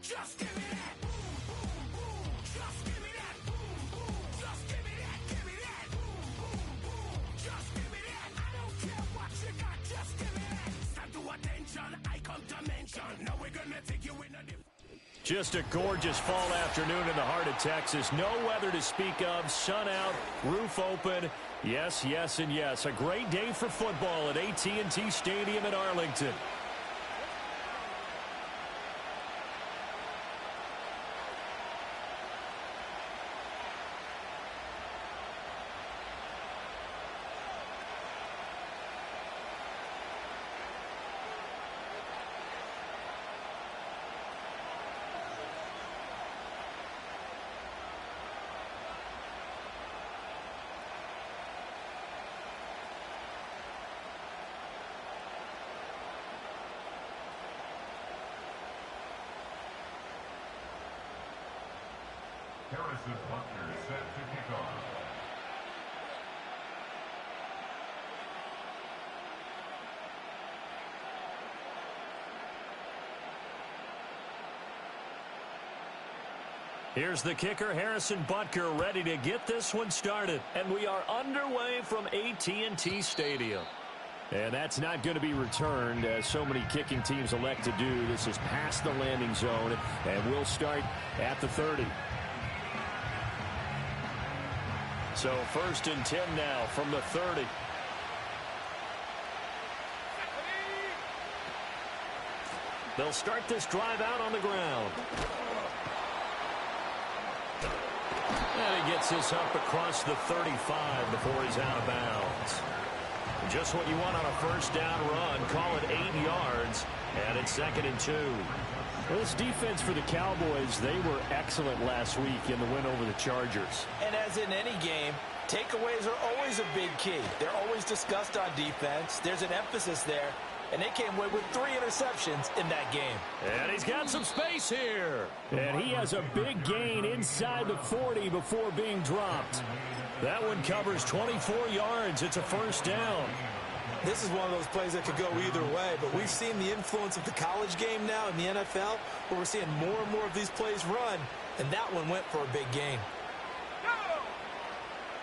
Just give me that. Just give me that. Just give me that. Give me that. Just give me that. I don't care what you got. Just give me that. Stand to attention. I come to mention. Now we're gonna take you in a different. Just a gorgeous fall afternoon in the heart of Texas. No weather to speak of. Sun out, roof open. Yes, yes, and yes. A great day for football at AT&T Stadium in Arlington. Harrison Butker is set to kick off. Here's the kicker, Harrison Butker, ready to get this one started. And we are underway from AT&T Stadium. And that's not going to be returned, as so many kicking teams elect to do. This is past the landing zone, and we'll start at the 30. So 1st and 10 now from the 30. They'll start this drive out on the ground. And he gets this up across the 35 before he's out of bounds. Just what you want on a first down run. Call it 8 yards, and it's 2nd and 2. Well, this defense for the Cowboys, they were excellent last week in the win over the Chargers. And as in any game, takeaways are always a big key. They're always discussed on defense. There's an emphasis there, and they came away with 3 interceptions in that game. And he's got some space here. And he has a big gain inside the 40 before being dropped. That one covers 24 yards. It's a first down. This is one of those plays that could go either way, but we've seen the influence of the college game now in the NFL, where we're seeing more and more of these plays run, and that one went for a big gain.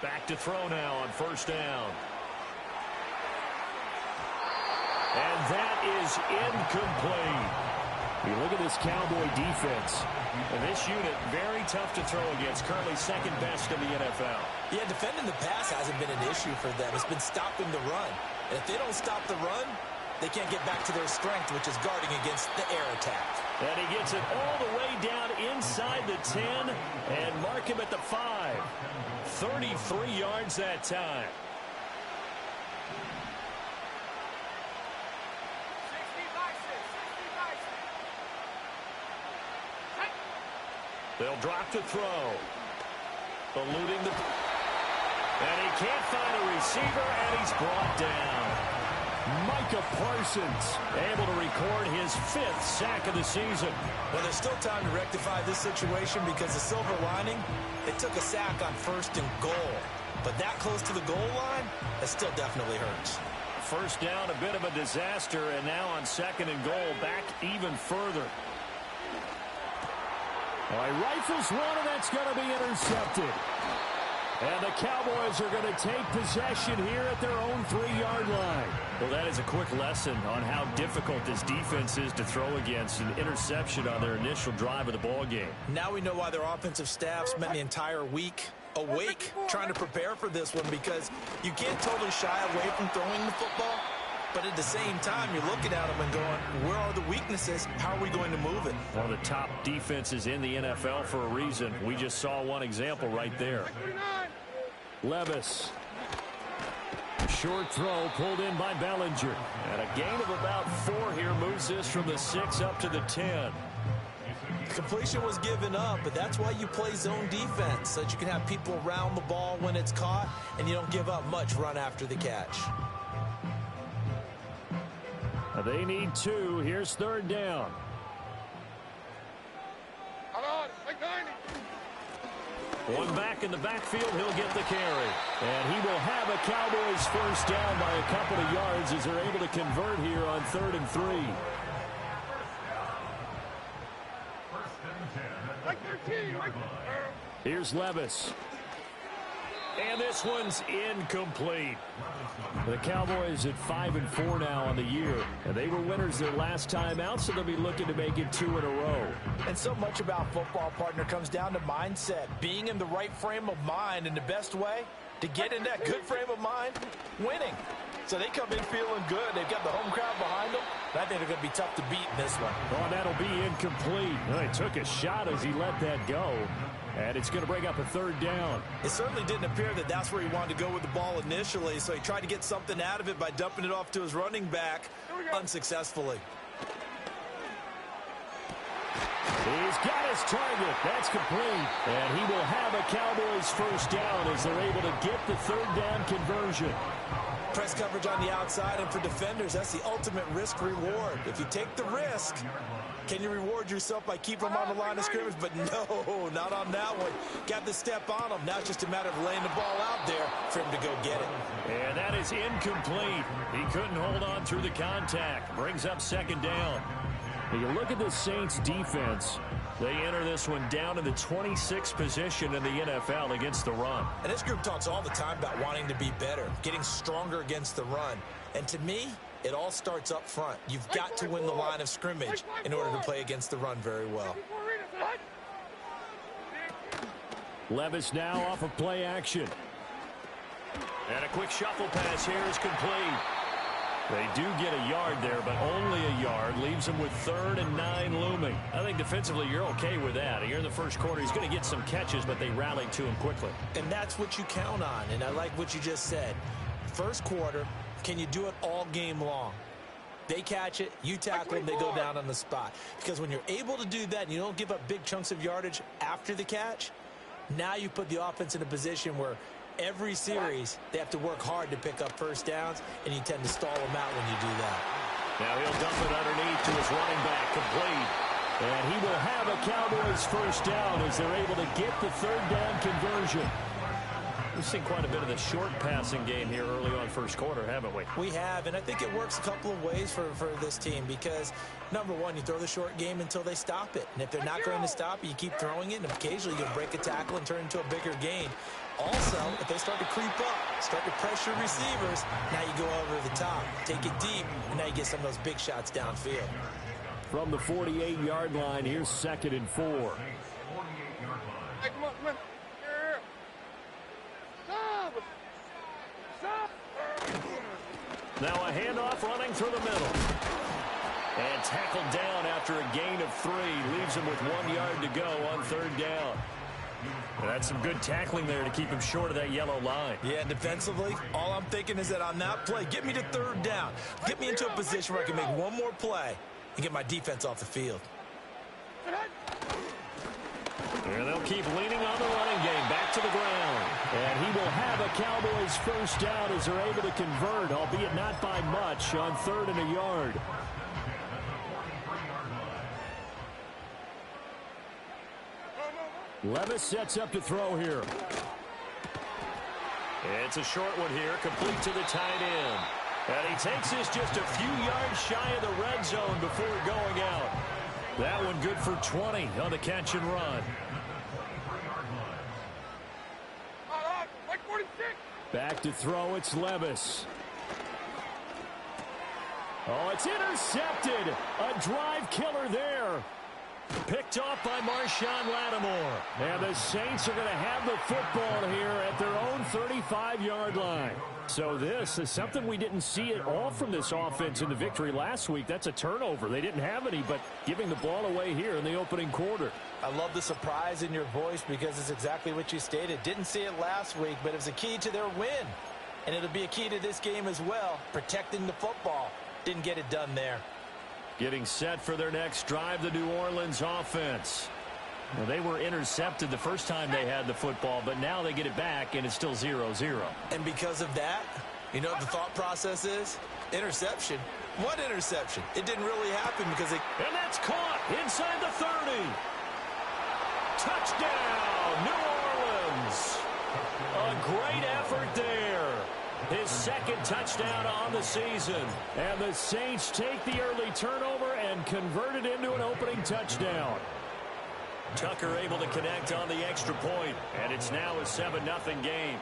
Back to throw now on first down. And that is incomplete. You look at this Cowboy defense. And this unit, very tough to throw against. Currently 2nd best in the NFL. Yeah, defending the pass hasn't been an issue for them. It's been stopping the run. And if they don't stop the run, they can't get back to their strength, which is guarding against the air attack. And he gets it all the way down inside the 10 and mark him at the 5. 33 yards that time. They'll drop to throw. Eluding the... And he can't find a receiver, and he's brought down. Micah Parsons able to record his 5th sack of the season. Well, there's still time to rectify this situation because the silver lining, they took a sack on 1st and goal. But that close to the goal line, that still definitely hurts. First down, a bit of a disaster, and now on 2nd and goal, back even further. All right, rifles one, and that's going to be intercepted. And the Cowboys are going to take possession here at their own 3-yard line. Well, that is a quick lesson on how difficult this defense is to throw against. An interception on their initial drive of the ball game. Now we know why their offensive staff spent the entire week awake trying to prepare for this one, because you can't totally shy away from throwing the football. But at the same time, you're looking at them and going, where are the weaknesses? How are we going to move it? One of the top defenses in the NFL for a reason. We just saw one example right there. Levis. Short throw pulled in by Bellinger. And a gain of about 4 here moves this from the 6 up to the 10. Completion was given up, but that's why you play zone defense, so that you can have people around the ball when it's caught, and you don't give up much run after the catch. They need 2. Here's 3rd down. One back in the backfield, he'll get the carry. And he will have a Cowboys first down by a couple of yards as they're able to convert here on 3rd and 3. Here's Levis. And this one's incomplete. The Cowboys at 5-4 now on the year. And they were winners their last time out, so they'll be looking to make it 2 in a row. And so much about football, partner, comes down to mindset. Being in the right frame of mind, and the best way to get in that good frame of mind, winning. So they come in feeling good. They've got the home crowd behind them. And I think they're going to be tough to beat in this one. Oh, that'll be incomplete. Well, he took a shot as he let that go. And it's going to bring up a 3rd down. It certainly didn't appear that that's where he wanted to go with the ball initially, so he tried to get something out of it by dumping it off to his running back unsuccessfully. He's got his target. That's complete. And he will have a Cowboys 1st down as they're able to get the 3rd down conversion. Press coverage on the outside, and for defenders, that's the ultimate risk-reward. If you take the risk, can you reward yourself by keeping them on the line of scrimmage? But no, not on that one. Got the step on him. Now it's just a matter of laying the ball out there for him to go get it. And that is incomplete. He couldn't hold on through the contact. Brings up 2nd down. When you look at the Saints defense, they enter this one down in the 26th position in the NFL against the run. And this group talks all the time about wanting to be better, getting stronger against the run. And to me, it all starts up front. You've got to win the line of scrimmage in order to play against the run very well. Levis now off of play action. And a quick shuffle pass here is complete. They do get a yard there, but only a yard. Leaves them with 3rd and 9 looming. I think defensively you're okay with that. Here in the first quarter, he's going to get some catches, but they rallied to him quickly. And that's what you count on, and I like what you just said. First quarter, can you do it all game long? They catch it, you tackle them, they go down on the spot. Because when you're able to do that and you don't give up big chunks of yardage after the catch, now you put the offense in a position where every series, they have to work hard to pick up 1st downs, and you tend to stall them out when you do that. Now he'll dump it underneath to his running back, complete. And he will have a Cowboys 1st down as they're able to get the 3rd down conversion. We've seen quite a bit of the short passing game here early on first quarter, haven't we? We have, and I think it works a couple of ways for this team because, number one, you throw the short game until they stop it. And if they're not going to stop it, you keep throwing it, and occasionally you can break a tackle and turn it into a bigger gain. Also, if they start to creep up, start to pressure receivers, now you go over the top, take it deep, and now you get some of those big shots downfield. From the 48-yard line, here's 2nd and 4. Hey, come on. Now a handoff running through the middle. And tackled down after a gain of 3. Leaves him with 1 yard to go on 3rd down. That's some good tackling there to keep him short of that yellow line. Yeah, defensively, all I'm thinking is that on that play, get me to 3rd down. Get me into a position where I can make one more play and get my defense off the field. And they'll keep leaning on the running game. Back to the ground. And he will have a Cowboys 1st down as they're able to convert, albeit not by much, on 3rd and a yard. Levis sets up to throw here. It's a short one here, complete to the tight end. And he takes this just a few yards shy of the red zone before going out. That one good for 20 on the catch and run. Back to throw, it's Levis. Oh, it's intercepted. A drive killer there. Picked off by Marshawn Lattimore. And the Saints are going to have the football here at their own 35-yard line. So this is something we didn't see at all from this offense in the victory last week. That's a turnover. They didn't have any, but giving the ball away here in the opening quarter. I love the surprise in your voice because it's exactly what you stated. Didn't see it last week, but it was a key to their win. And it'll be a key to this game as well, protecting the football. Didn't get it done there. Getting set for their next drive, the New Orleans offense. Well, they were intercepted the first time they had the football, but now they get it back, and it's still 0-0. And because of that, you know what the thought process is? Interception. What interception? It didn't really happen because they... And that's caught inside the 30. Touchdown, New Orleans. A great effort there. His 2nd touchdown on the season. And the Saints take the early turnover and convert it into an opening touchdown. Tucker able to connect on the extra point, and it's now a 7-0 game.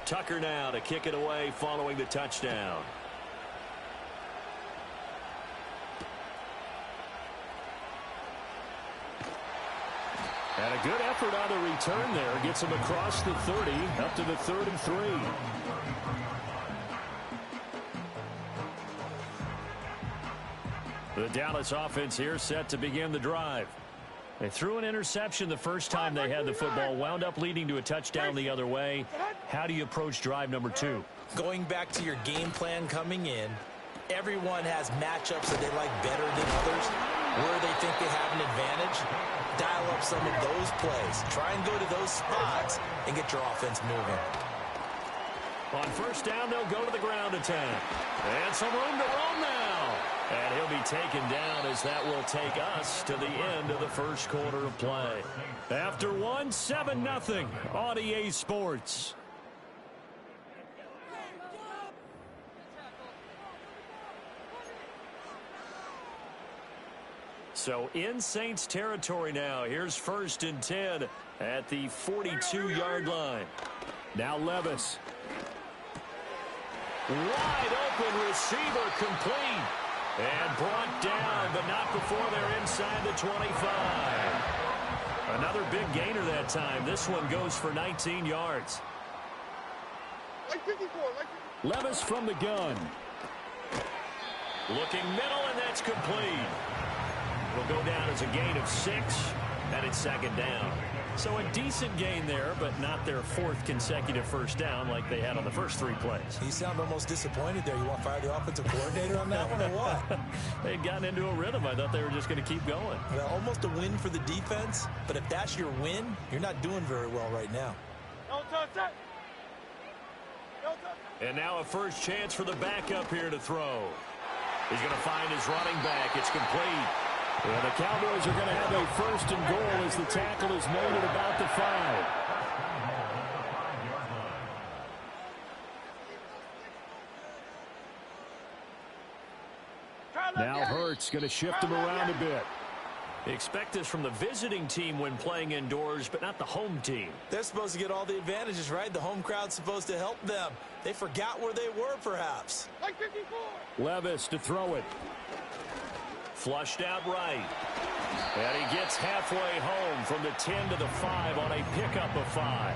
Tucker now to kick it away following the touchdown. And a good effort on the return there. Gets him across the 30, up to the 3rd and 3. The Dallas offense here set to begin the drive. They threw an interception the first time they had the football, wound up leading to a touchdown the other way. How do you approach drive number 2? Going back to your game plan coming in, everyone has matchups that they like better than others, where they think they have an advantage. Dial up some of those plays. Try and go to those spots and get your offense moving. On first down, they'll go to the ground attack. And some room to roam now. And he'll be taken down as that will take us to the end of the first quarter of play. After one, 7-0 on EA Sports. So in Saints territory now. Here's 1st and 10 at the 42-yard line. Now Levis. Wide open receiver complete. And brought down, but not before they're inside the 25. Another big gainer that time. This one goes for 19 yards. Levis from the gun. Looking middle, and that's complete. Will go down as a gain of 6, and it's 2nd down. So a decent gain there, but not their 4th consecutive first down like they had on the first 3 plays. You sound almost disappointed there. You want to fire the offensive coordinator on that one or what? They'd gotten into a rhythm. I thought they were just going to keep going. Well, almost a win for the defense, but if that's your win, you're not doing very well right now. And now a first chance for the backup here to throw. He's going to find his running back. It's complete. Well, the Cowboys are going to have a 1st and goal as the tackle is made at about the 5. Now Hurts going to shift him around a bit. Expect this from the visiting team when playing indoors, but not the home team. They're supposed to get all the advantages, right? The home crowd's supposed to help them. They forgot where they were, perhaps. Levis to throw it. Flushed out right. And he gets halfway home from the 10 to the 5 on a pickup of 5.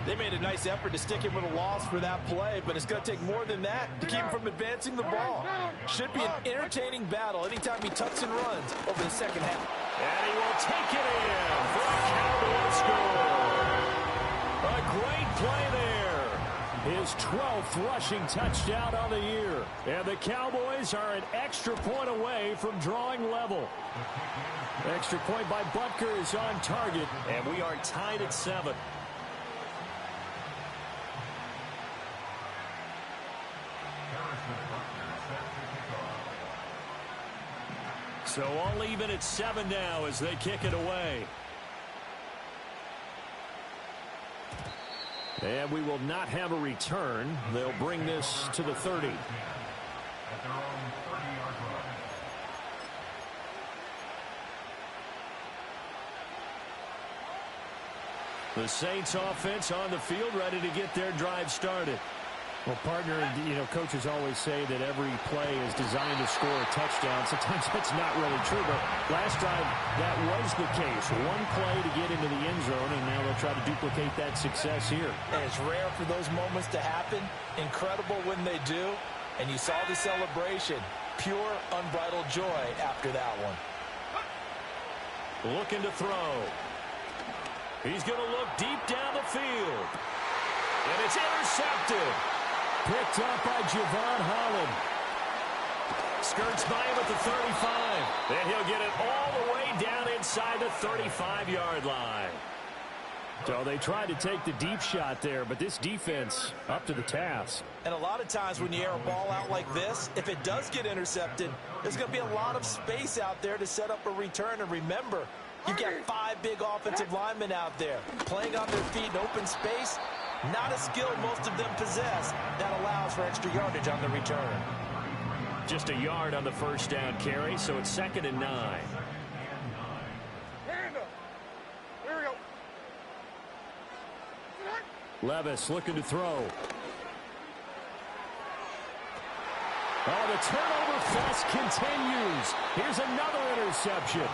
They made a nice effort to stick him with a loss for that play, but it's going to take more than that to keep him from advancing the ball. Should be an entertaining battle anytime he tucks and runs over the second half. And he will take it in for a Cowboy score. A great play there. His 12th rushing touchdown on the year. And the Cowboys are an extra point away from drawing level. Extra point by Butker is on target. And we are tied at 7. So all even at 7 now as they kick it away. And we will not have a return. They'll bring this to the 30. At their own 30-yard line. The Saints offense on the field ready to get their drive started. Well, partner, coaches always say that every play is designed to score a touchdown. Sometimes that's not really true, but last drive that was the case. One play to get into the end zone, and now they'll try to duplicate that success here. And it's rare for those moments to happen. Incredible when they do. And you saw the celebration. Pure, unbridled joy after that one. Looking to throw. He's going to look deep down the field. And it's intercepted. Picked up by Javon Holland. Skirts by him at the 35. And he'll get it all the way down inside the 35-yard line. So they tried to take the deep shot there, but this defense up to the task. And a lot of times when you air a ball out like this, if it does get intercepted, there's going to be a lot of space out there to set up a return. And remember, you've got 5 big offensive linemen out there playing on their feet in open space. Not a skill most of them possess. That allows for extra yardage on the return. Just a yard on the first down carry, so it's 2nd and 9. Here we go. Levis looking to throw. Oh, the turnover fest continues. Here's another interception.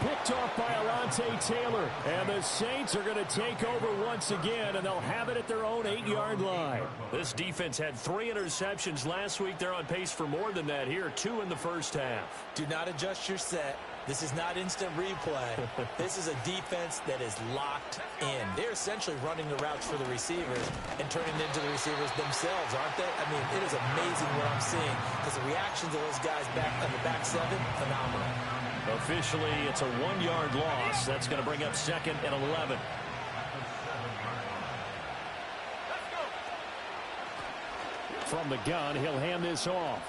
Picked off by Alontae Taylor. And the Saints are going to take over once again, and they'll have it at their own 8-yard line. This defense had 3 interceptions last week. They're on pace for more than that here, 2 in the first half. Do not adjust your set. This is not instant replay. This is a defense that is locked in. They're essentially running the routes for the receivers and turning it into the receivers themselves, aren't they? I mean, it is amazing what I'm seeing because the reactions of those guys back on the back 7, phenomenal. Officially, it's a 1-yard loss. That's going to bring up 2nd and 11. From the gun, he'll hand this off.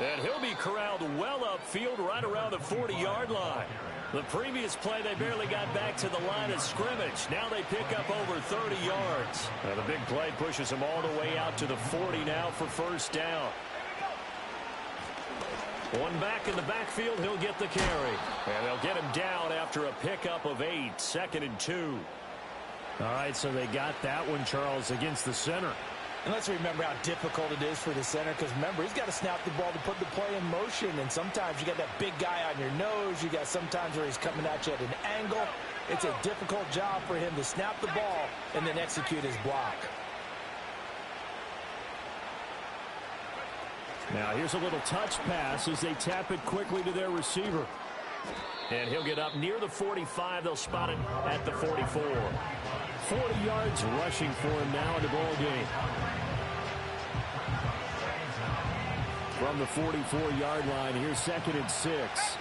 And he'll be corralled well upfield right around the 40-yard line. The previous play, they barely got back to the line of scrimmage. Now they pick up over 30 yards. And the big play pushes them all the way out to the 40 now for first down. One back in the backfield, he'll get the carry. And they'll get him down after a pickup of 8, 2nd and 2. All right, so they got that one, Charles, against the center. And let's remember how difficult it is for the center because, remember, he's got to snap the ball to put the play in motion. And sometimes you got that big guy on your nose. You got sometimes where he's coming at you at an angle. It's a difficult job for him to snap the ball and then execute his block. Now here's a little touch pass as they tap it quickly to their receiver. And he'll get up near the 45. They'll spot it at the 44. 40 yards rushing for him now in the ball game. From the 44-yard line, here's 2nd and 6.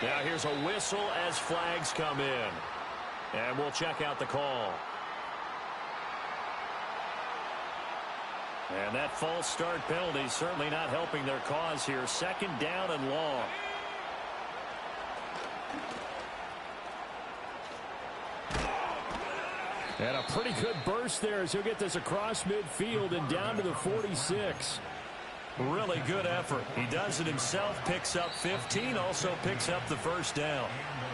Now here's a whistle as flags come in. And we'll check out the call. And that false start penalty certainly not helping their cause here. 2nd down and long. And a pretty good burst there as he'll get this across midfield and down to the 46. Really good effort. He does it himself, picks up 15, also picks up the first down.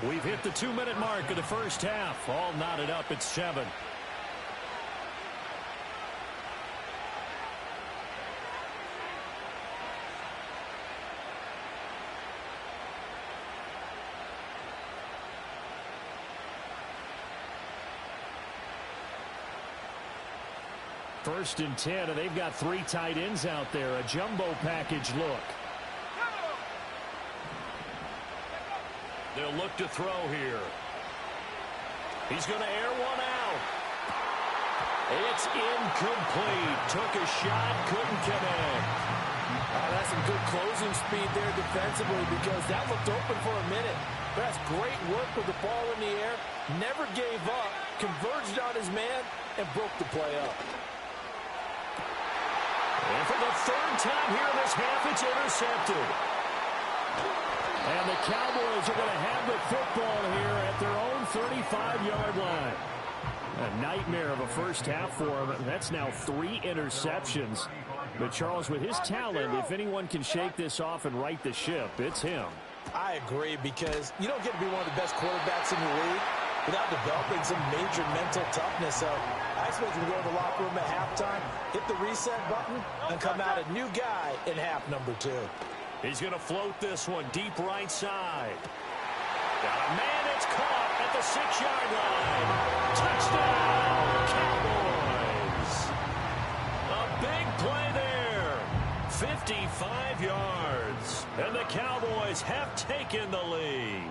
We've hit the 2-minute mark of the first half. All knotted up at 7. First and 10, and they've got 3 tight ends out there. A jumbo package look. They'll look to throw here. He's going to air one out. It's incomplete. Took a shot, couldn't connect. That's some good closing speed there defensively because that looked open for a minute. But that's great work with the ball in the air. Never gave up, converged on his man, and broke the play up. And for the 3rd time here in this half, it's intercepted. And the Cowboys are going to have the football here at their own 35-yard line. A nightmare of a first half for him. That's now 3 interceptions. But Charles, with his talent, if anyone can shake this off and right the ship, it's him. I agree because you don't get to be one of the best quarterbacks in the league without developing some major mental toughness. So I expect him to go to the locker room at halftime, hit the reset button, and come out a new guy in half number 2. He's going to float this one deep right side. Got a man, it's caught at the 6-yard line. Touchdown, Cowboys. A big play there. 55 yards. And the Cowboys have taken the lead.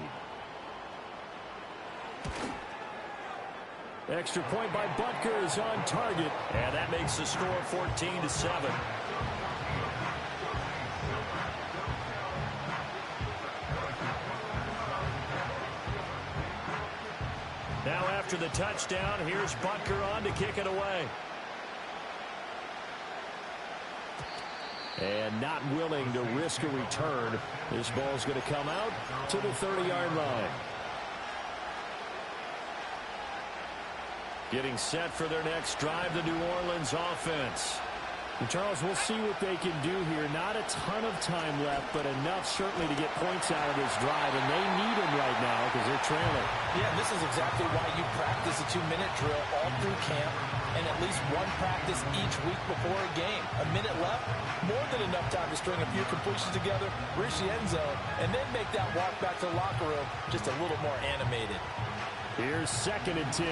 Extra point by Butker is on target. And that makes the score 14-7. Now after the touchdown, here's Butker on to kick it away. And not willing to risk a return. This ball's going to come out to the 30-yard line. Getting set for their next drive, the New Orleans offense. And Charles, we'll see what they can do here. Not a ton of time left, but enough certainly to get points out of this drive, and they need them right now because they're trailing. Yeah, this is exactly why you practice a 2-minute drill all through camp and at least one practice each week before a game. A minute left, more than enough time to string a few completions together, reach the end zone, and then make that walk back to the locker room just a little more animated. Here's 2nd and 10.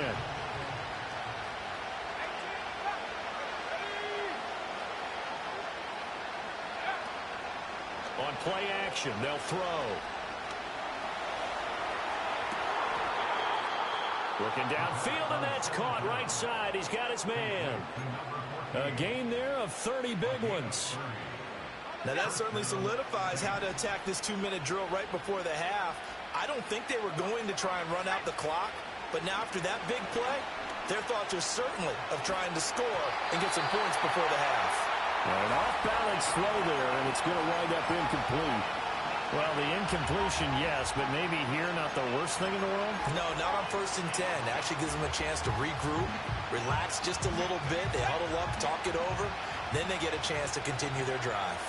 On play action, they'll throw. Looking downfield, and that's caught right side. He's got his man. A gain there of 30 big ones. Now that certainly solidifies how to attack this 2-minute drill right before the half. I don't think they were going to try and run out the clock, but now after that big play, their thoughts are certainly of trying to score and get some points before the half. An off-balance throw there, and it's going to wind up incomplete. Well, the incompletion, yes, but maybe here not the worst thing in the world? No, not on 1st and 10. Actually gives them a chance to regroup, relax just a little bit. They huddle up, talk it over. Then they get a chance to continue their drive.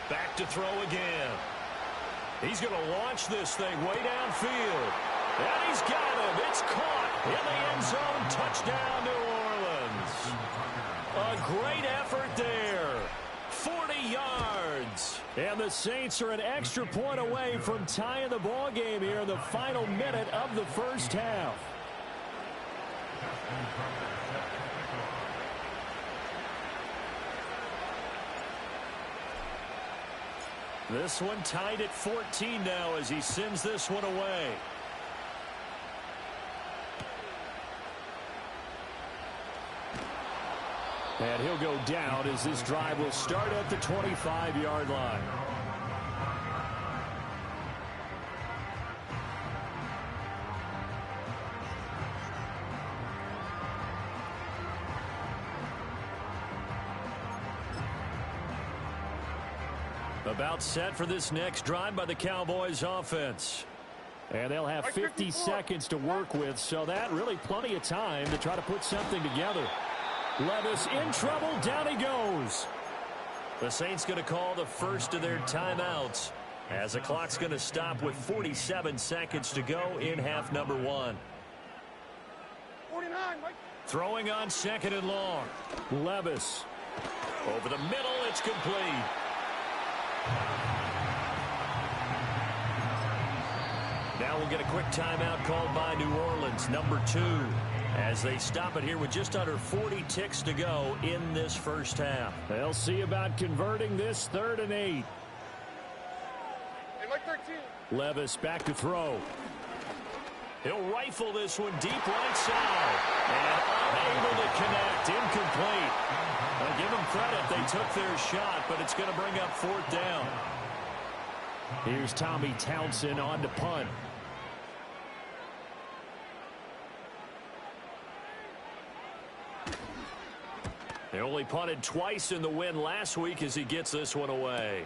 Back to throw again. He's going to launch this thing way downfield. And he's got him. It's caught in the end zone. Touchdown, New Orleans. A great effort there. 40 yards. And the Saints are an extra point away from tying the ball game here in the final minute of the first half. This one tied at 14 now as he sends this one away. And he'll go down as this drive will start at the 25-yard line. About set for this next drive by the Cowboys offense. And they'll have 50 seconds to work with, so that really plenty of time to try to put something together. Levis in trouble, down he goes. The Saints going to call the first of their timeouts as the clock's going to stop with 47 seconds to go in half number 1. 49, Mike. Throwing on 2nd and long. Levis. Over the middle, it's complete. Now we'll get a quick timeout called by New Orleans, number 2, as they stop it here with just under 40 ticks to go in this first half. They'll see about converting this 3rd and 8. Hey, Mike 13. Levis back to throw. He'll rifle this one deep right side. And unable to connect. Incomplete. I'll give them credit. They took their shot, but it's going to bring up 4th down. Here's Tommy Townsend on to punt. They only punted twice in the win last week as he gets this one away.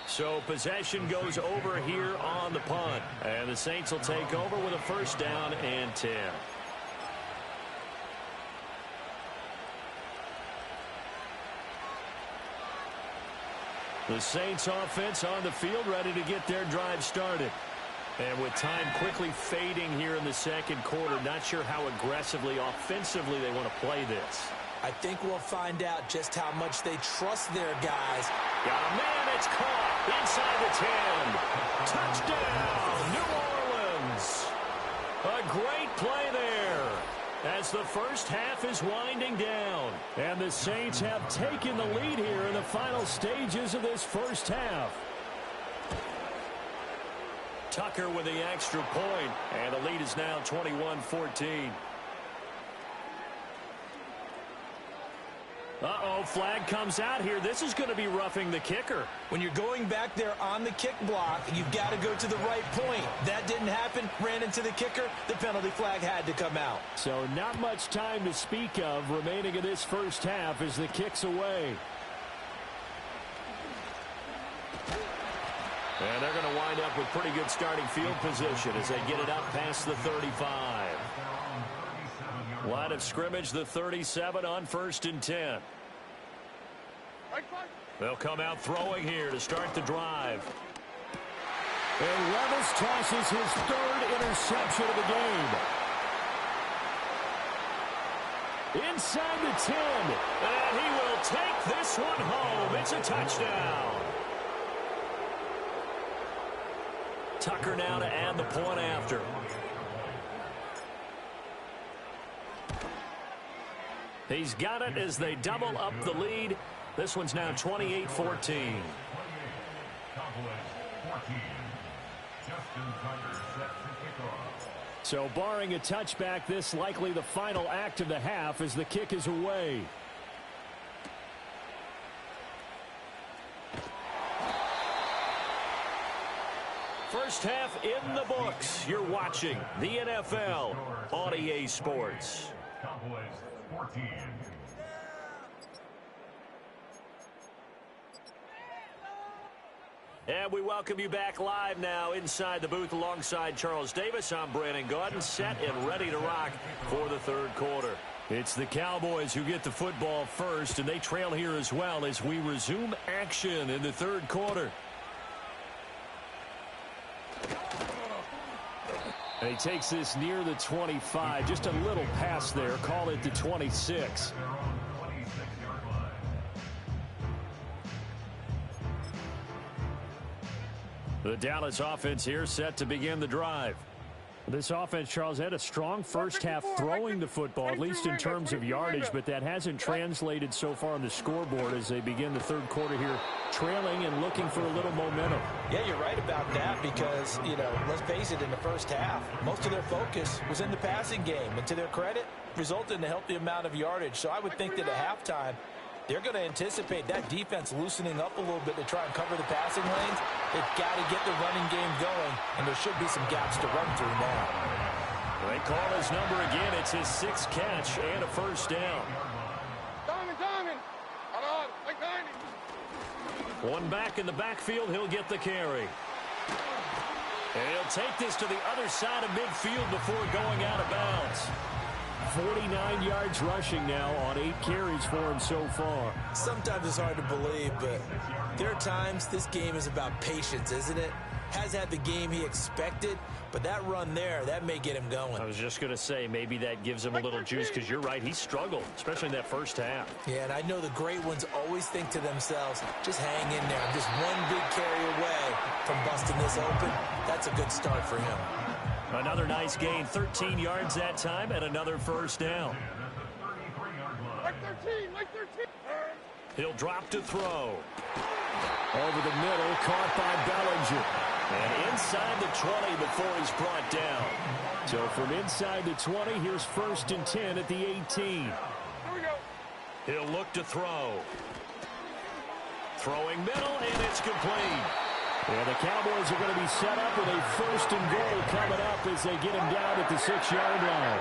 So possession goes over here on the punt. And the Saints will take over with a 1st down and 10. The Saints offense on the field ready to get their drive started. And with time quickly fading here in the 2nd quarter, not sure how aggressively, offensively they want to play this. I think we'll find out just how much they trust their guys. Got a man, it's caught inside the 10. Touchdown, New Orleans. A great play there as the first half is winding down. And the Saints have taken the lead here in the final stages of this first half. Tucker with the extra point, and the lead is now 21-14. Uh-oh, flag comes out here. This is going to be roughing the kicker. When you're going back there on the kick block, you've got to go to the right point. That didn't happen. Ran into the kicker. The penalty flag had to come out. So not much time to speak of remaining in this first half as the kick's away. And they're going to wind up with pretty good starting field position as they get it up past the 35. Line of scrimmage, the 37 on 1st and 10. They'll come out throwing here to start the drive. And Levis tosses his 3rd interception of the game. Inside the 10. And he will take this one home. It's a touchdown. Tucker now to add the point after. He's got it as they double up the lead. This one's now 28-14. So barring a touchback, this likely the final act of the half as the kick is away. First half in the books. You're watching the NFL on EA Sports. Cowboys 14. And we welcome you back live now inside the booth alongside Charles Davis. I'm Brandon Gordon, set and ready to rock for the 3rd quarter. It's the Cowboys who get the football first, and they trail here as well as we resume action in the 3rd quarter. And he takes this near the 25, just a little pass there, call it the 26. The Dallas offense here set to begin the drive. This offense, Charles, had a strong first half throwing the football, at least in terms of yardage, but that hasn't translated so far on the scoreboard as they begin the 3rd quarter here, trailing and looking for a little momentum. Yeah, you're right about that because, you know, let's face it, in the first half, most of their focus was in the passing game, and to their credit, resulted in a healthy amount of yardage. So I would think that at halftime, they're going to anticipate that defense loosening up a little bit to try and cover the passing lanes. They've got to get the running game going, and there should be some gaps to run through now. They call his number again. It's his 6th catch and a first down. Diamond. Hold on. Like 90. One back in the backfield. He'll get the carry. And he'll take this to the other side of midfield before going out of bounds. 49 yards rushing now on 8 carries for him so far. Sometimes it's hard to believe, but there are times this game is about patience, isn't it? Has had the game he expected, but that run there, that may get him going. I was just going to say, maybe that gives him a little juice because you're right, he struggled, especially in that first half. Yeah, and I know the great ones always think to themselves, just hang in there. I'm just one big carry away from busting this open. That's a good start for him. Another nice gain, 13 yards that time, and another first down. Like 13. Like 13. He'll drop to throw. Over the middle, caught by Bellinger. And inside the 20 before he's brought down. So from inside the 20, here's 1st and 10 at the 18. Here we go. He'll look to throw. Throwing middle, and it's complete. Yeah, the Cowboys are going to be set up with a 1st and goal coming up as they get him down at the 6-yard line.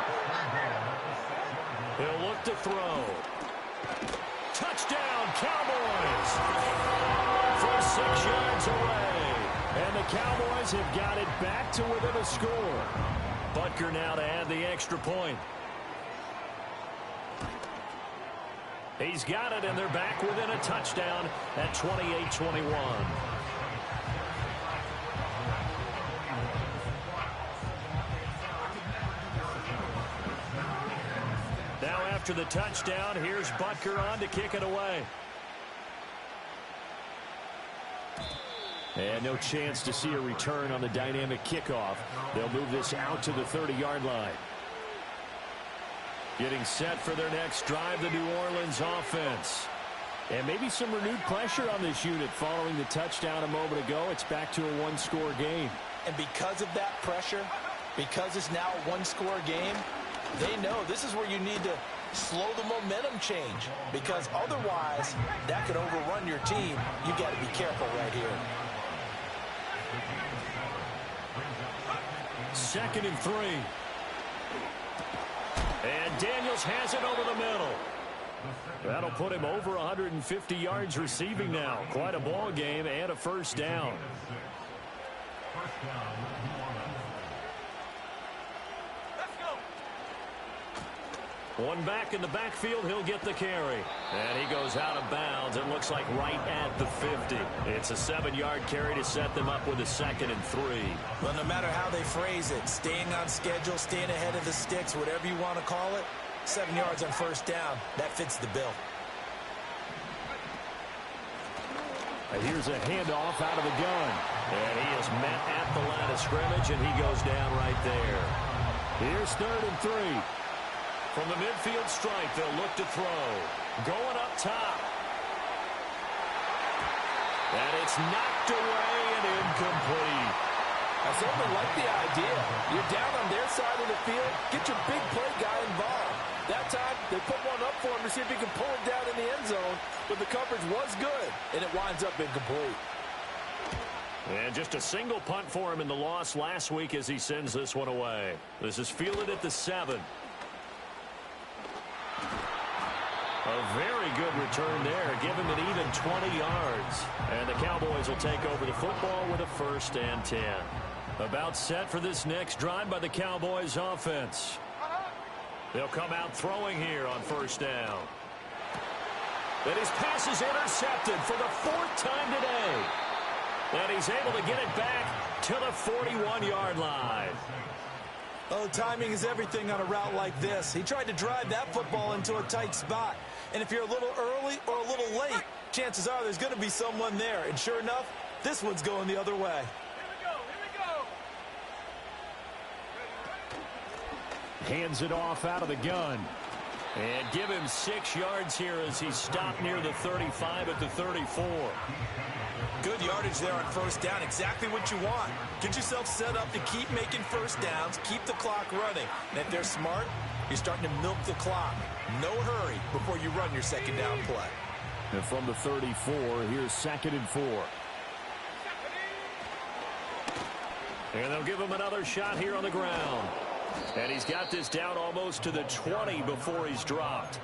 He'll look to throw. Touchdown, Cowboys! For 6 yards away. And the Cowboys have got it back to within a score. Butker now to add the extra point. He's got it, and they're back within a touchdown at 28-21. Now after the touchdown, here's Butker on to kick it away. And no chance to see a return on the dynamic kickoff. They'll move this out to the 30-yard line. Getting set for their next drive, the New Orleans offense. And maybe some renewed pressure on this unit following the touchdown a moment ago. It's back to a one-score game. And because of that pressure, because it's now a one-score game, they know this is where you need to slow the momentum change, because otherwise that could overrun your team. You got to be careful right here. 2nd and 3. And Daniels has it over the middle. That'll put him over 150 yards receiving now. Quite a ball game and a first down. One back in the backfield, he'll get the carry. And he goes out of bounds. It looks like right at the 50. It's a 7-yard carry to set them up with a 2nd and 3. Well, no matter how they phrase it, staying on schedule, staying ahead of the sticks, whatever you want to call it, 7 yards on first down, that fits the bill. And here's a handoff out of the gun. And he is met at the line of scrimmage, and he goes down right there. Here's 3rd and 3. From the midfield stripe, they'll look to throw. Going up top. And it's knocked away and incomplete. I certainly like the idea. You're down on their side of the field. Get your big play guy involved. That time, they put one up for him to see if he can pull it down in the end zone. But the coverage was good, and it winds up incomplete. And just a single punt for him in the loss last week as he sends this one away. This is fielded at the 7. A very good return there. Give him an even 20 yards. And the Cowboys will take over the football with a 1st and 10. About set for this next drive by the Cowboys offense. They'll come out throwing here on 1st down. And his pass is intercepted for the 4th time today. And he's able to get it back to the 41-yard line. Oh, timing is everything on a route like this. He tried to drive that football into a tight spot. And if you're a little early or a little late, chances are there's going to be someone there. And sure enough, this one's going the other way. Here we go. Hands it off out of the gun. And give him 6 yards here as he's stopped near the 35 at the 34. Good yardage there on 1st down. Exactly what you want. Get yourself set up to keep making 1st downs, keep the clock running. And if they're smart, you're starting to milk the clock. No hurry before you run your 2nd down play. And from the 34, here's 2nd and 4. And they'll give him another shot here on the ground. And he's got this down almost to the 20 before he's dropped.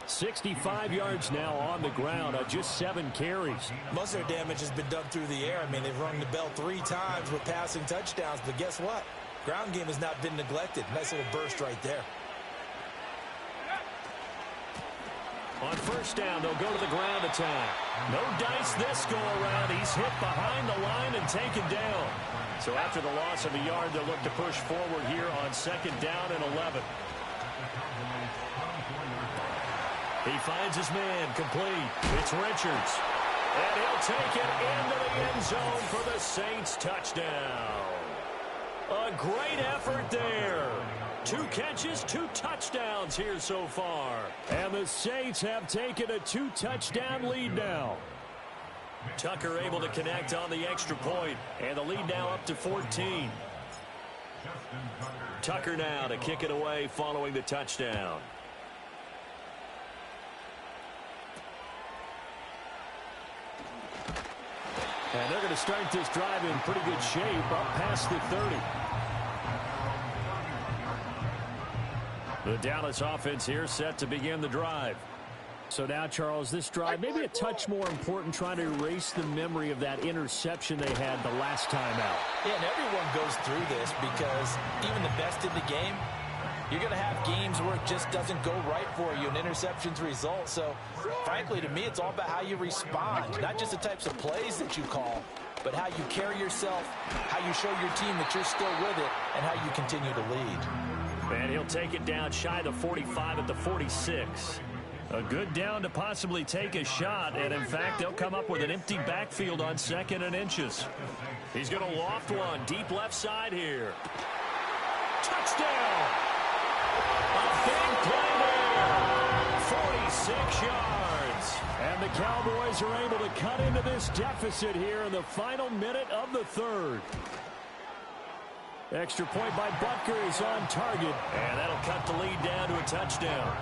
65 yards now on the ground on just 7 carries. Most of their damage has been done through the air. I mean, they've rung the bell 3 times with passing touchdowns. But guess what? Ground game has not been neglected. Nice little burst right there. On 1st down, they'll go to the ground attack. No dice this go around. He's hit behind the line and taken down. So after the loss of a yard, they'll look to push forward here on 2nd down and 11. He finds his man complete. It's Richards. And he'll take it into the end zone for the Saints touchdown. A great effort there. 2 catches, 2 touchdowns here so far. And the Saints have taken a 2-touchdown lead now. Tucker able to connect on the extra point, and the lead now up to 14. Tucker now to kick it away following the touchdown. And they're going to start this drive in pretty good shape up past the 30. The Dallas offense here set to begin the drive. So now, Charles, this drive maybe a touch more important, trying to erase the memory of that interception they had the last time out. Yeah, and everyone goes through this because even the best in the game, you're going to have games where it just doesn't go right for you and interceptions result. So, frankly, to me, it's all about how you respond, not just the types of plays that you call, but how you carry yourself, how you show your team that you're still with it, and how you continue to lead. And he'll take it down shy of the 45 at the 46. A good down to possibly take a shot, and in fact, they'll come up with an empty backfield on 2nd and inches. He's going to loft one deep left side here. Touchdown! A big play there! 46 yards. And the Cowboys are able to cut into this deficit here in the final minute of the 3rd. Extra point by Butker is on target. And that'll cut the lead down to a touchdown.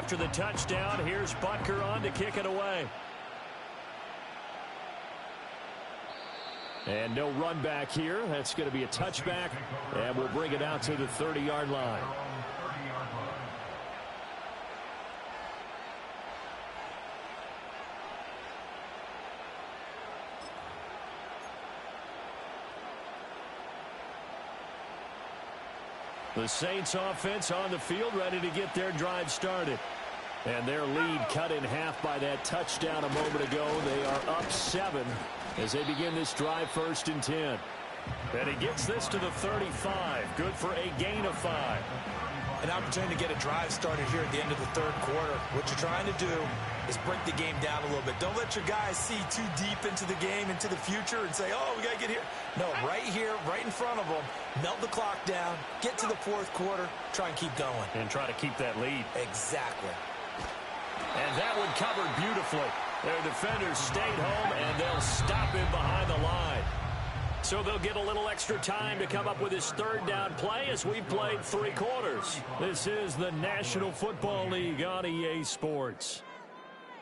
after the touchdown. Here's Butker on to kick it away. And no run back here. That's going to be a touchback, and we'll bring it out to the 30-yard line. The Saints offense on the field, ready to get their drive started. And their lead cut in half by that touchdown a moment ago. They are up 7 as they begin this drive, 1st and 10. And he gets this to the 35. Good for a gain of 5. An opportunity to get a drive started here at the end of the 3rd quarter. What you're trying to do is break the game down a little bit. Don't let your guys see too deep into the game, into the future, and say, oh, we got to get here. No, right here, right in front of them, melt the clock down, get to the 4th quarter, try and keep going. And try to keep that lead. Exactly. And that one covered beautifully. Their defenders stayed home, and they'll stop him behind the line. So they'll get a little extra time to come up with his 3rd down play as we played 3 quarters. This is the National Football League on EA Sports.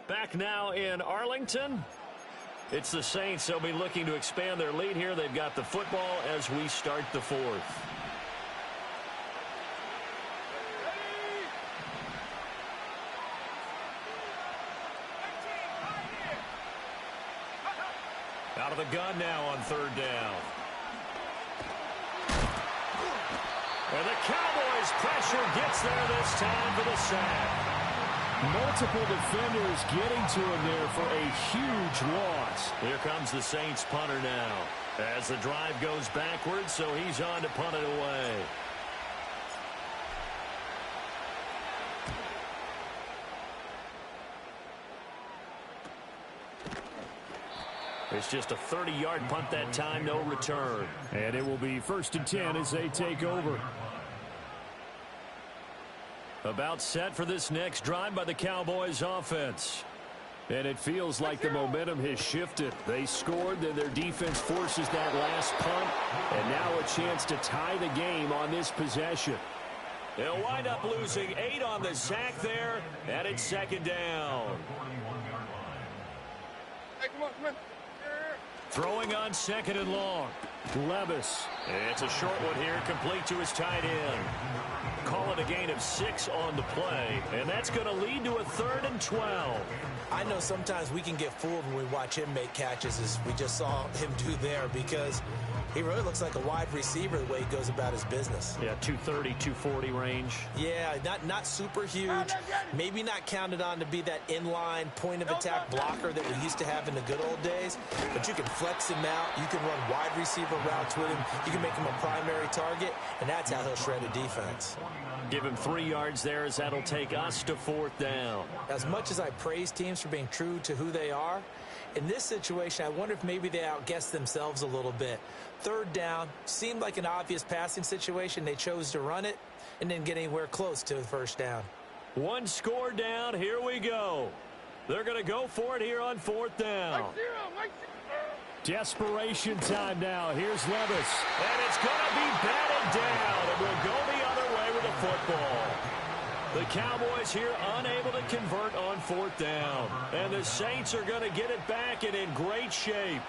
Back now in Arlington. It's the Saints. They'll be looking to expand their lead here. They've got the football as we start the 4th. Out of the gun now on 3rd down. And the Cowboys' pressure gets there this time for the sack. Multiple defenders getting to him there for a huge loss. Here comes the Saints punter now as the drive goes backwards, so he's on to punt it away. It's just a 30-yard punt that time, no return. And it will be 1st and 10 as they take over. About set for this next drive by the Cowboys offense. And it feels like the momentum has shifted. They scored, then their defense forces that last punt. And now a chance to tie the game on this possession. They'll wind up losing 8 on the sack there, and it's 2nd down. Hey, come on, come on. Throwing on 2nd and long. Levis. It's a short one here, complete to his tight end. Call it a gain of 6 on the play, and that's going to lead to a 3rd and 12. I know sometimes we can get fooled when we watch him make catches, as we just saw him do there, because he really looks like a wide receiver the way he goes about his business. Yeah, 230, 240 range. Yeah, not super huge. Maybe not counted on to be that inline point-of-attack blocker that we used to have in the good old days. But you can flex him out. You can run wide receiver routes with him. You can make him a primary target, and that's how he'll shred a defense. Give him 3 yards there as that'll take us to 4th down. As much as I praise teams for being true to who they are, in this situation, I wonder if maybe they outguessed themselves a little bit. 3rd down seemed like an obvious passing situation. They chose to run it and didn't get anywhere close to the 1st down. 1 score down. Here we go. They're going to go for it here on 4th down. Desperation time now. Here's Levis. And it's going to be batted down, and we'll go the other way with the football. The Cowboys here unable to convert on 4th down. And the Saints are going to get it back and in great shape.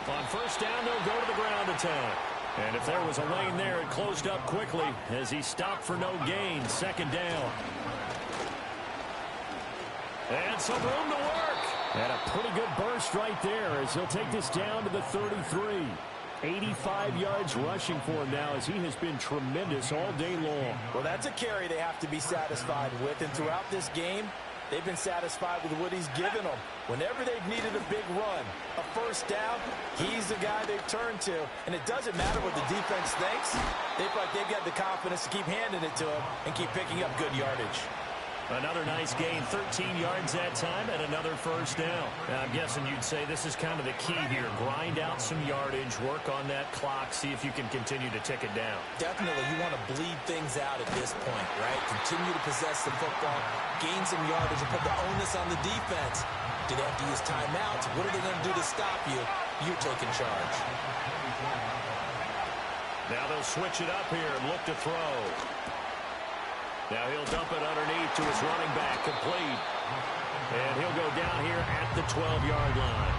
On 1st down, they'll go to the ground attack. And if there was a lane there, it closed up quickly as he stopped for no gain. 2nd down. And some room to work. And a pretty good burst right there as he'll take this down to the 33. 85 yards rushing for him now as he has been tremendous all day long. Well, that's a carry they have to be satisfied with. And throughout this game, they've been satisfied with what he's given them. Whenever they've needed a big run, a 1st down, he's the guy they've turned to. And it doesn't matter what the defense thinks. They feel like they've got the confidence to keep handing it to him and keep picking up good yardage. Another nice gain, 13 yards that time, and another 1st down. Now, I'm guessing you'd say this is kind of the key here. Grind out some yardage, work on that clock, see if you can continue to tick it down. Definitely, you want to bleed things out at this point, right? Continue to possess the football, gain some yardage, and put the onus on the defense. Do they have to use timeouts? What are they going to do to stop you? You're taking charge. Now they'll switch it up here and look to throw. Now he'll dump it underneath to his running back, complete. And he'll go down here at the 12-yard line.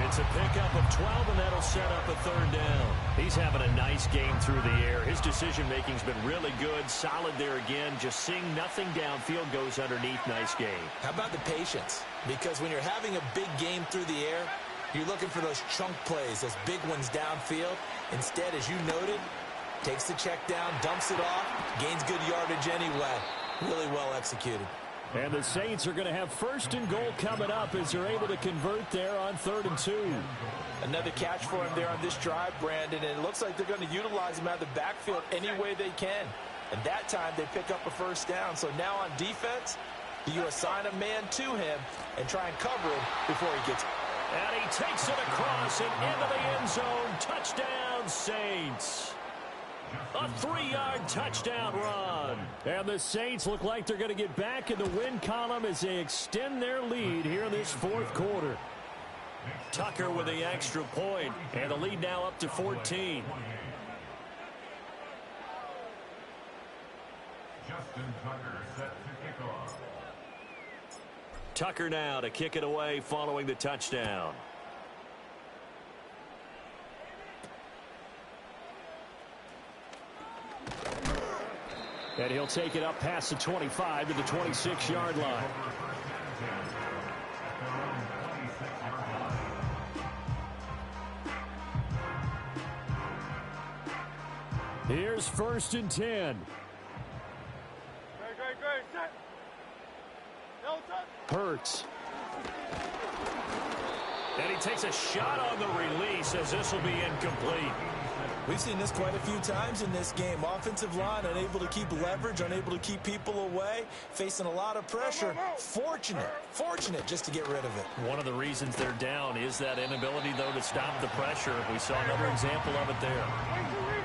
It's a pickup of 12, and that'll set up a third down. He's having a nice game through the air. His decision-making's been really good, solid there again. Just seeing nothing downfield, goes underneath. Nice game. How about the patience? Because when you're having a big game through the air, you're looking for those chunk plays, those big ones downfield. Instead, as you noted, takes the check down, dumps it off, gains good yardage anyway. Really well executed. And the Saints are going to have first and goal coming up as they're able to convert there on 3rd and 2. Another catch for him there on this drive, Brandon, and it looks like they're going to utilize him out of the backfield any way they can. And that time they pick up a first down. So now on defense, you assign a man to him and try and cover him before he gets it. And he takes it across and into the end zone. Touchdown, Saints. A 3-yard touchdown run. And the Saints look like they're going to get back in the win column as they extend their lead here in this 4th quarter. Tucker with the extra point, and the lead now up to 14. Justin Tucker set to kick off. Tucker now to kick it away following the touchdown. And he'll take it up past the 25 to the 26-yard line. Here's 1st and 10. Great. Set. No touch. Hurts. And he takes a shot on the release as this will be incomplete. We've seen this quite a few times in this game. Offensive line unable to keep leverage, unable to keep people away, facing a lot of pressure. Fortunate just to get rid of it. One of the reasons they're down is that inability, though, to stop the pressure. We saw another example of it there.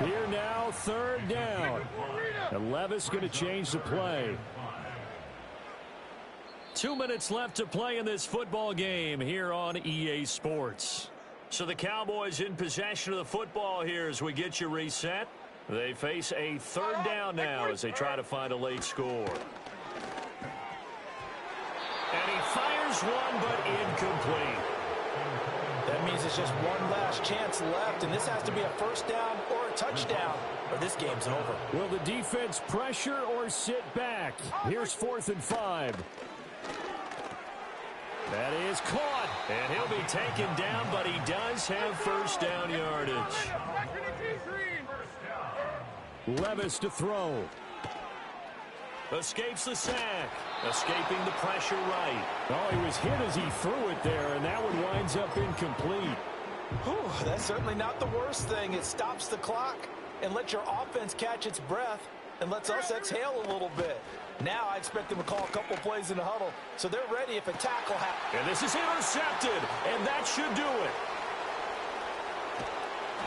Here now, 3rd down. And Levis going to change the play. 2 minutes left to play in this football game here on EA Sports. So the Cowboys in possession of the football here as we get you reset. They face a 3rd down now as they try to find a late score. And he fires one, but incomplete. That means it's just one last chance left, and this has to be a first down or a touchdown, or this game's over. Will the defense pressure or sit back? Here's 4th and 5. That is caught, and he'll be taken down, but he does have first down yardage. Levis to throw. Escapes the sack, escaping the pressure right. Oh, he was hit as he threw it there, and that one winds up incomplete. Whew, that's certainly not the worst thing. It stops the clock and lets your offense catch its breath and lets us exhale a little bit. Now I expect them to call a couple plays in the huddle, so they're ready if a tackle happens. And this is intercepted, and that should do it.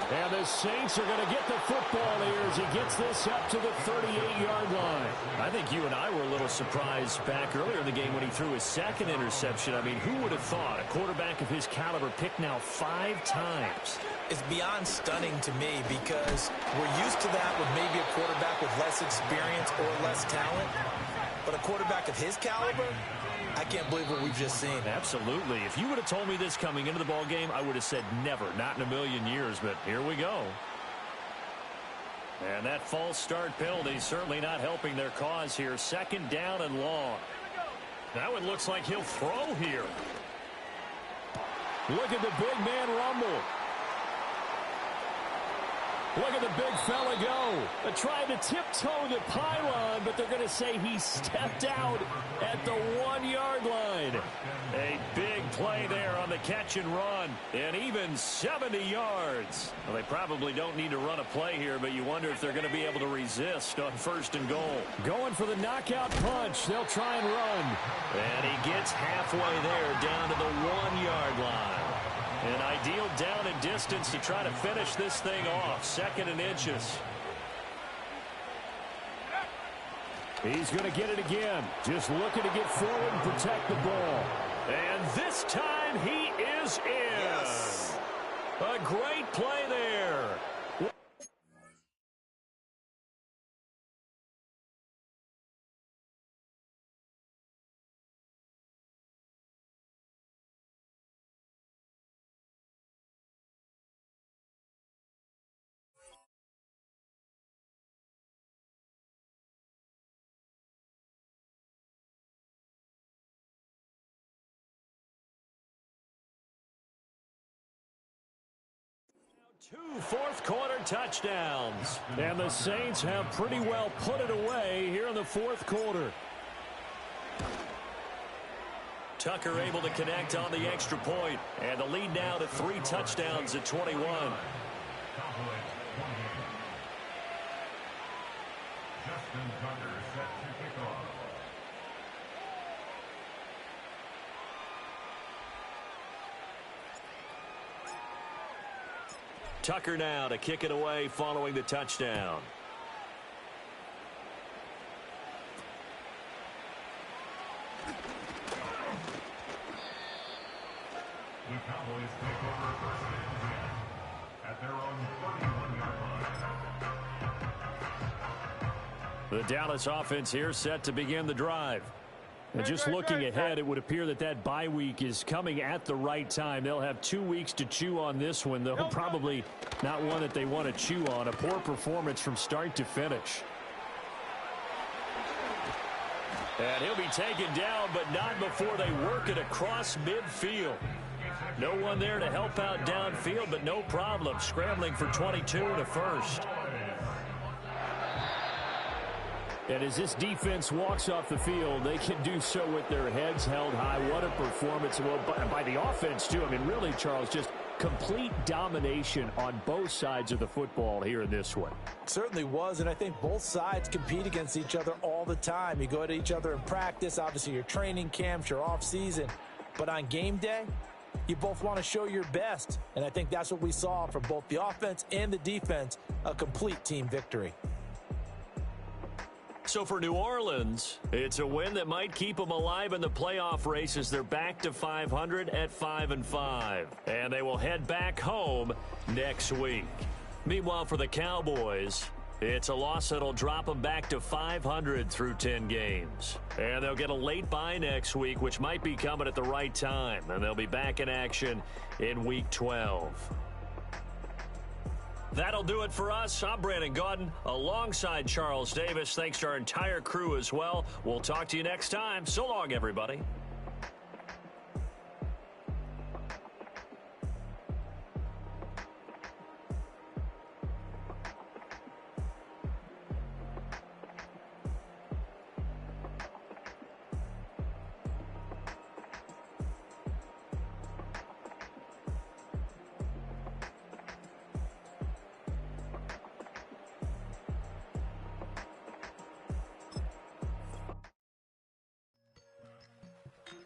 And the Saints are going to get the football here as he gets this up to the 38-yard line. I think you and I were a little surprised back earlier in the game when he threw his 2nd interception. I mean, who would have thought a quarterback of his caliber picked now 5 times? It's beyond stunning to me because we're used to that with maybe a quarterback with less experience or less talent. But a quarterback of his caliber, I can't believe what we've just seen. Absolutely. If you would have told me this coming into the ball game, I would have said never, not in a million years, but here we go. And that false start penalty certainly not helping their cause here. 2nd down and long. That one looks like he'll throw here. Look at the big man rumble. Look at the big fella go. They're trying to tiptoe the pylon, but they're going to say he stepped out at the 1-yard line. A big play there on the catch and run, and even 70 yards. Well, they probably don't need to run a play here, but you wonder if they're going to be able to resist on 1st and goal. Going for the knockout punch. They'll try and run. And he gets halfway there down to the 1-yard line. An ideal down and distance to try to finish this thing off. 2nd and inches. He's going to get it again. Just looking to get forward and protect the ball. And this time he is in. Yes. A great play there. 2 fourth-quarter touchdowns. And the Saints have pretty well put it away here in the fourth quarter. Tucker able to connect on the extra point, and the lead now to 3 touchdowns at 21. Justin Tucker set to kick off. Tucker now to kick it away following the touchdown. The Cowboys take over first and 10 at their own 41-yard line. The Dallas offense here set to begin the drive. And just looking ahead, it would appear that that bye week is coming at the right time. They'll have 2 weeks to chew on this one, though probably not one that they want to chew on. A poor performance from start to finish. And he'll be taken down, but not before they work it across midfield. No one there to help out downfield, but no problem. Scrambling for 22 to first. And as this defense walks off the field, they can do so with their heads held high. What a performance by the offense, too. I mean, really, Charles, just complete domination on both sides of the football here in this one. Certainly was, and I think both sides compete against each other all the time. You go at each other in practice, obviously your training camps, your off-season. But on game day, you both want to show your best. And I think that's what we saw from both the offense and the defense, a complete team victory. So for New Orleans, it's a win that might keep them alive in the playoff race as they're back to 500 at 5-5. And they will head back home next week. Meanwhile, for the Cowboys, it's a loss that'll drop them back to 500 through 10 games. And they'll get a late bye next week, which might be coming at the right time. And they'll be back in action in Week 12. That'll do it for us. I'm Brandon Gaudin alongside Charles Davis. Thanks to our entire crew as well. We'll talk to you next time. So long, everybody.